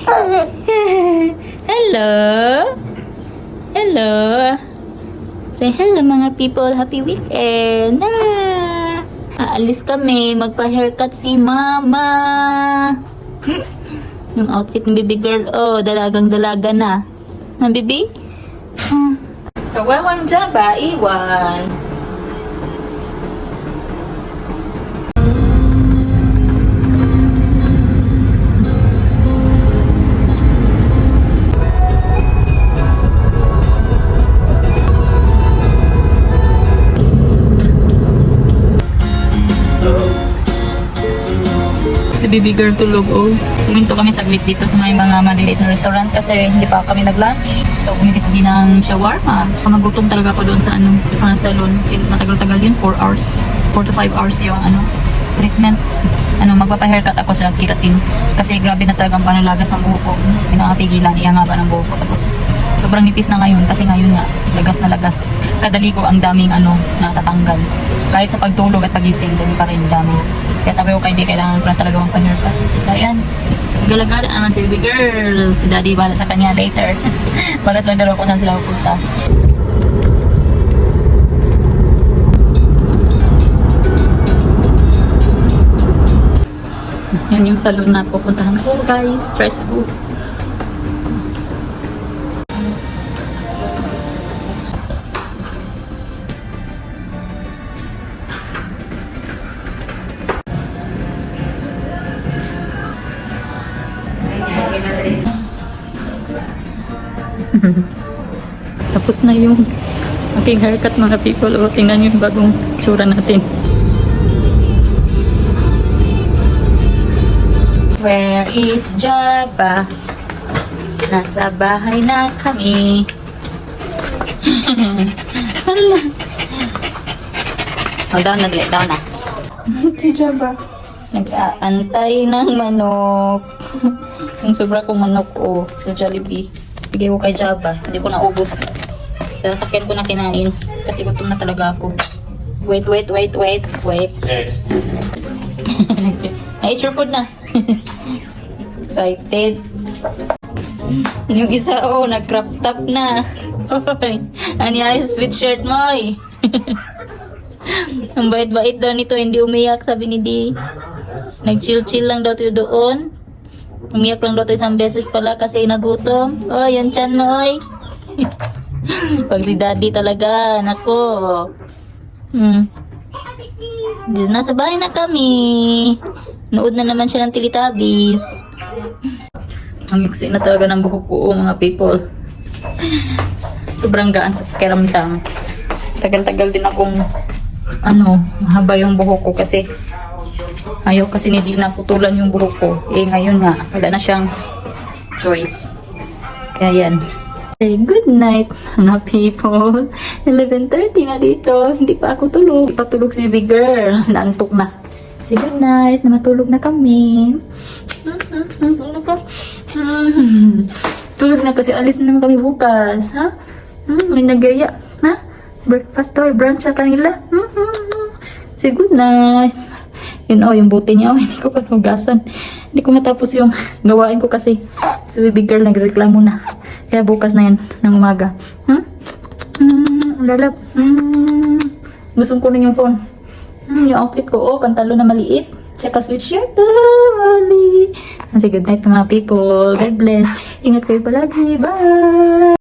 Hello. Hello. Say hello mga people. Happy weekend. Aalis kami. Magpa-haircut si mama. Yung outfit ng baby girl. Oh, dalagang-dalaga na. Ha, baby? Kawawang Jaba, iwan. Si baby girl tulog, oh. Puminto kami saglit dito sa may mga maliliit na restaurant kasi hindi pa kami nag-lunch. So, bumili sabi ng shawarma. Magutom talaga ako doon sa salon. Since matagal-tagal yun, 4 hours. 4 to 5 hours yung treatment. Magpapa-haircut ako sa keratin. Kasi grabe na talagang panalagas ng buhok ko. Pinakapigilan, iyangaba ng buhok ko. Tapos, sobrang nipis na ngayon kasi ngayon nga, lagas na lagas. Kadali ko ang daming natatanggal. Kahit sa pagtulog at pagising, dami pa rin dami. Kaya sabi ko hindi kailangan ko na talaga magpa-haircut. Kaya yan, galagala naman si baby girl. Si daddy bahala sa kanya later. Para sa dalawa ko saan sila pupunta. Yan yung salon na pupuntahan ko guys. Stressful. Tapos na yung aking haircut mga people. O, tingnan yung bagong tsura natin. Where is Jaba? Nasa bahay na kami. Hala. Oh, down na. Down na. Si Jaba. Nag-aantay ng manok. Yung sobra kong manok sa Jollibee. Bigay ko kay Jaba. Hindi ko naubos. Kaya sakyan ko na kinain. Kasi gutom na talaga ako. Wait. I-ate your food na. Excited. Yung isa, nag-crop top na. Anyari sa sweatshirt mo, Ang bait-bait daw nito, hindi umiyak, sabi ni Di. Nag-chill-chill lang daw tayo doon. Umiyak lang daw tayo isang beses pala kasi nagutom. Yung tiyan mo, Pag si daddy talaga, nako. Nasa bahay na kami. Nood na naman siya ng Teletubbies. Ang mixi na talaga ng buhok ko, mga people. Sobrang gaan sa pakiramdam. Tagal-tagal din akong mahaba yung buhok ko kasi ayaw kasi hindi naputulan yung buhok ko. Ngayon nga, wala na siyang choice. Kaya yan. Good night, mga people. 11:30 na dito. Hindi pa ako tulog. Hindi pa tulog si baby girl. Naantok na. Say good night, na matulog na kami. Tulog na kasi alis na naman kami bukas. Ha? May nagaya. Ha? Breakfast daw. Brunch sa kanila. Say good night. Yun yung bote niya. Hindi ko pa nahugasan. Hindi ko matapos yung gawain ko kasi si baby girl nagreklamo na. Kaya bukas na yan ng umaga. Lalap. Gusto ko na yung phone. Yung outfit ko, pantalo na maliit. Tsaka sweatshirt. Mali. Sige, good night mga people. God bless. Ingat kayo palagi. Bye!